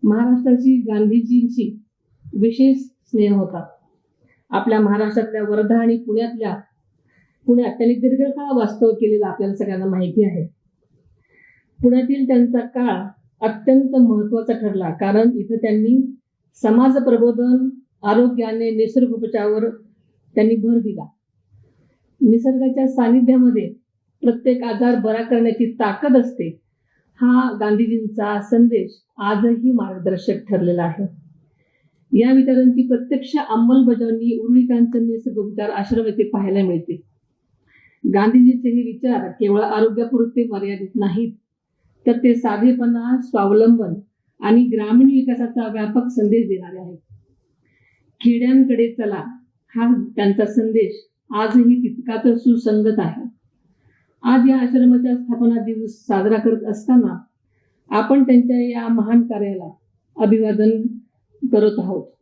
महाराष्ट्राची गांधीजींची विशेष स्नेह होता. आपल्या महाराष्ट्रातल्या वर्धा आणि पुण्यात त्यांनी दीर्घकाळ वास्तव केलेलं आपल्याला सगळ्यांना माहिती आहे. पुण्यातील त्यांचा काळ अत्यंत महत्वाचा ठरला, कारण इथं त्यांनी समाज प्रबोधन, आरोग्याने निसर्गोपचारावर त्यांनी भर दिला. निसर्गाच्या सानिध्यामध्ये प्रत्येक आजार बरा करण्याची ताकद असते, हा गांधीजींचा संदेश आजही मार्गदर्शक ठरलेला आहे. या विचारांची प्रत्यक्ष अंमलबजावणी उरुळी कांचन निसर्गोपचार आश्रम येथे पाहायला मिळते. गांधीजीचे हे विचार केवळ आरोग्यापुरते मर्यादित नाहीत, तर ते साधेपणा, स्वावलंबन आणि ग्रामीण विकासाचा व्यापक संदेश देणारे आहेत. खेड्यांकडे चला हा त्यांचा संदेश आजही तितकाच सुसंगत आहे. आज या आश्रमाचा स्थापना दिवस साजरा करत असताना आपण त्यांच्या या महान कार्याला अभिवादन करत आहोत.